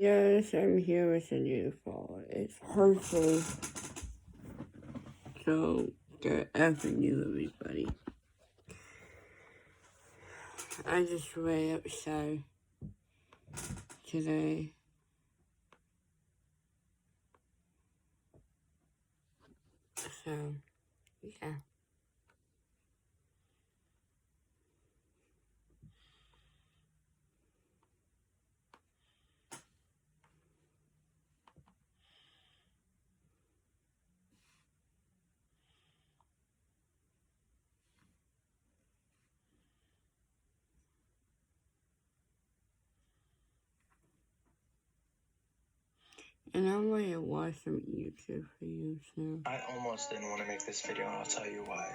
Yes, I'm here with a new fall. It's Thursday, so good afternoon, everybody. I just way upset today. So, yeah. And I'm going to watch some YouTube for you too. I almost didn't want to make this video, and I'll tell you why.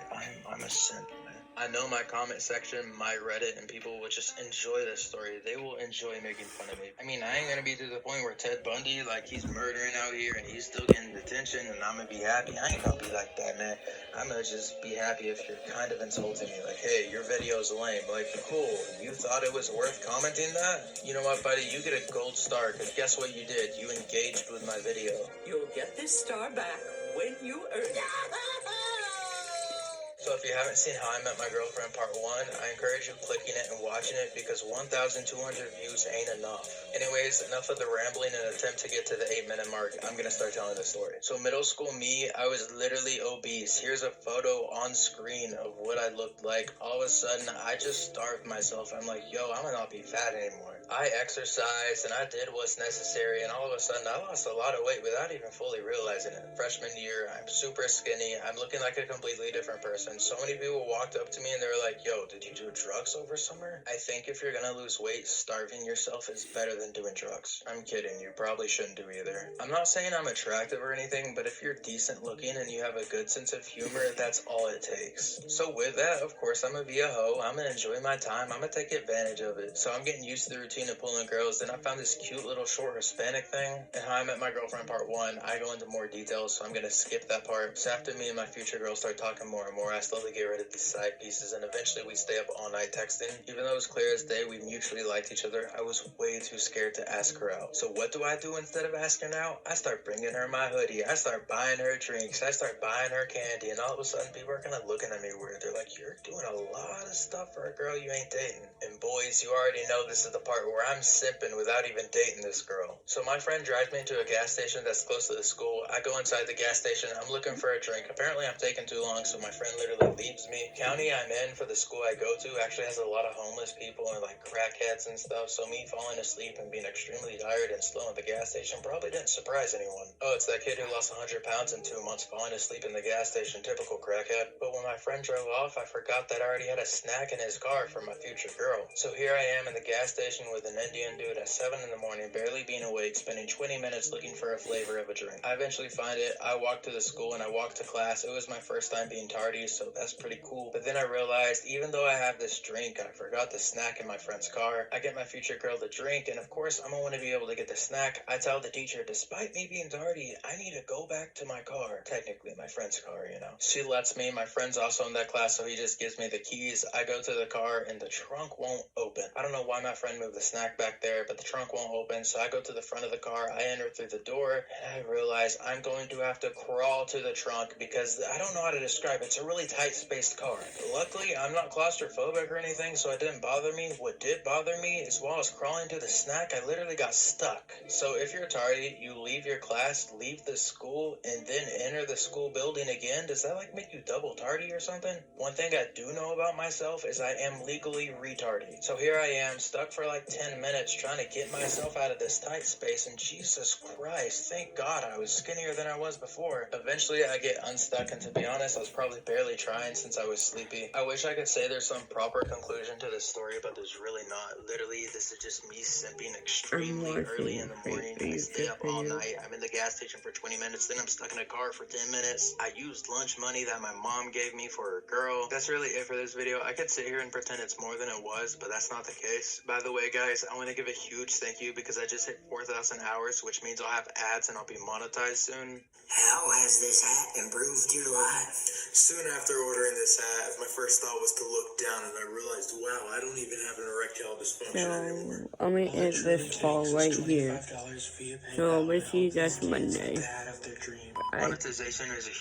I'm a simp, man. I know my comment section, my Reddit, and people will just enjoy this story. They will enjoy making fun of me. I mean, I ain't gonna be to the point where Ted Bundy, like, he's murdering out here and he's still getting detention, and I'm gonna be happy. I ain't gonna be like that, man. I'm gonna just be happy if you're kind of insulting me. Like, hey, your video's lame. Like, cool. You thought it was worth commenting that? You know what, buddy? You get a gold star, because guess what you did? You engaged with my video. You'll get this star back when you earn it. So if you haven't seen How I Met My Girlfriend Part 1, I encourage you clicking it and watching it because 1,200 views ain't enough. Anyways, enough of the rambling and attempt to get to the 8-minute mark. I'm gonna start telling the story. So middle school me, I was literally obese. Here's a photo on screen of what I looked like. All of a sudden, I just starved myself. I'm like, yo, I'm gonna not be fat anymore. I exercised and I did what's necessary, and all of a sudden I lost a lot of weight without even fully realizing it. Freshman year, I'm super skinny. I'm looking like a completely different person. So many people walked up to me and they were like, yo, did you do drugs over summer? I think if you're gonna lose weight, starving yourself is better than doing drugs. I'm kidding, you probably shouldn't do either. I'm not saying I'm attractive or anything, but if you're decent looking and you have a good sense of humor, that's all it takes. So with that, of course, I'm gonna be a hoe. I'm gonna enjoy my time. I'm gonna take advantage of it. So I'm getting used to the routine of pulling girls. Then I found this cute little short Hispanic thing. And How I Met My Girlfriend Part 1, I go into more details, so I'm gonna skip that part. So after me and my future girl start talking more and more, I slowly get rid of these side pieces, and eventually we stay up all night texting. Even though it was clear as day we mutually liked each other, I was way too scared to ask her out. So what do I do instead of asking her out? I start bringing her my hoodie. I start buying her drinks. I start buying her candy, and all of a sudden people are kind of looking at me weird. They're like, you're doing a lot of stuff for a girl you ain't dating. And boys, you already know this is the part where I'm simping without even dating this girl. So my friend drives me to a gas station that's close to the school. I go inside the gas station. I'm looking for a drink. Apparently I'm taking too long, so my friend literally leaves me. County I'm in for the school I go to actually has a lot of homeless people and like crackheads and stuff, so me falling asleep and being extremely tired and slow at the gas station probably didn't surprise anyone. Oh, it's that kid who lost 100 pounds in 2 months falling asleep in the gas station, typical crackhead. But when my friend drove off, I forgot that I already had a snack in his car for my future girl. So here I am in the gas station with an Indian dude at 7 in the morning, barely being awake, spending 20 minutes looking for a flavor of a drink. I eventually find it. I walk to the school and I walk to class. It was my first time being tardy, so that's pretty cool. But then I realized, even though I have this drink, I forgot the snack in my friend's car. I get my future girl the drink, and of course, I'm gonna want to be able to get the snack. I tell the teacher, despite me being tardy, I need to go back to my car. Technically, my friend's car, you know. She lets me. My friend's also in that class, so he just gives me the keys. I go to the car, and the trunk won't open. I don't know why my friend moved the snack back there, but the trunk won't open, so I go to the front of the car. I enter through the door, and I realize I'm going to have to crawl to the trunk because I don't know how to describe it. It's a really tight-spaced car. Luckily, I'm not claustrophobic or anything, so it didn't bother me. What did bother me is while I was crawling to the snack, I literally got stuck. So if you're tardy, you leave your class, leave the school, and then enter the school building again, does that like make you double tardy or something? One thing I do know about myself is I am legally retarded. So here I am, stuck for like 10 minutes trying to get myself out of this tight space, and Jesus Christ, thank God I was skinnier than I was before. Eventually I get unstuck, and to be honest, I was probably barely trying since I was sleepy. I wish I could say there's some proper conclusion to this story, but there's really not. Literally, this is just me simping extremely early in the morning. I stay up all night. I'm in the gas station for 20 minutes, then I'm stuck in a car for 10 minutes. I used lunch money that my mom gave me for her girl. That's really it for this video. I could sit here and pretend it's more than it was, but that's not the case. By the way, guys, guys, I want to give a huge thank you because I just hit 4,000 hours, which means I'll have ads and I'll be monetized soon. How has this hat improved your life? Soon after ordering this hat, my first thought was to look down and I realized, wow, I don't even have an erectile dysfunction anymore. So, I'm gonna end this fall right here. So, we'll see you guys Monday. Bye. Monetization is a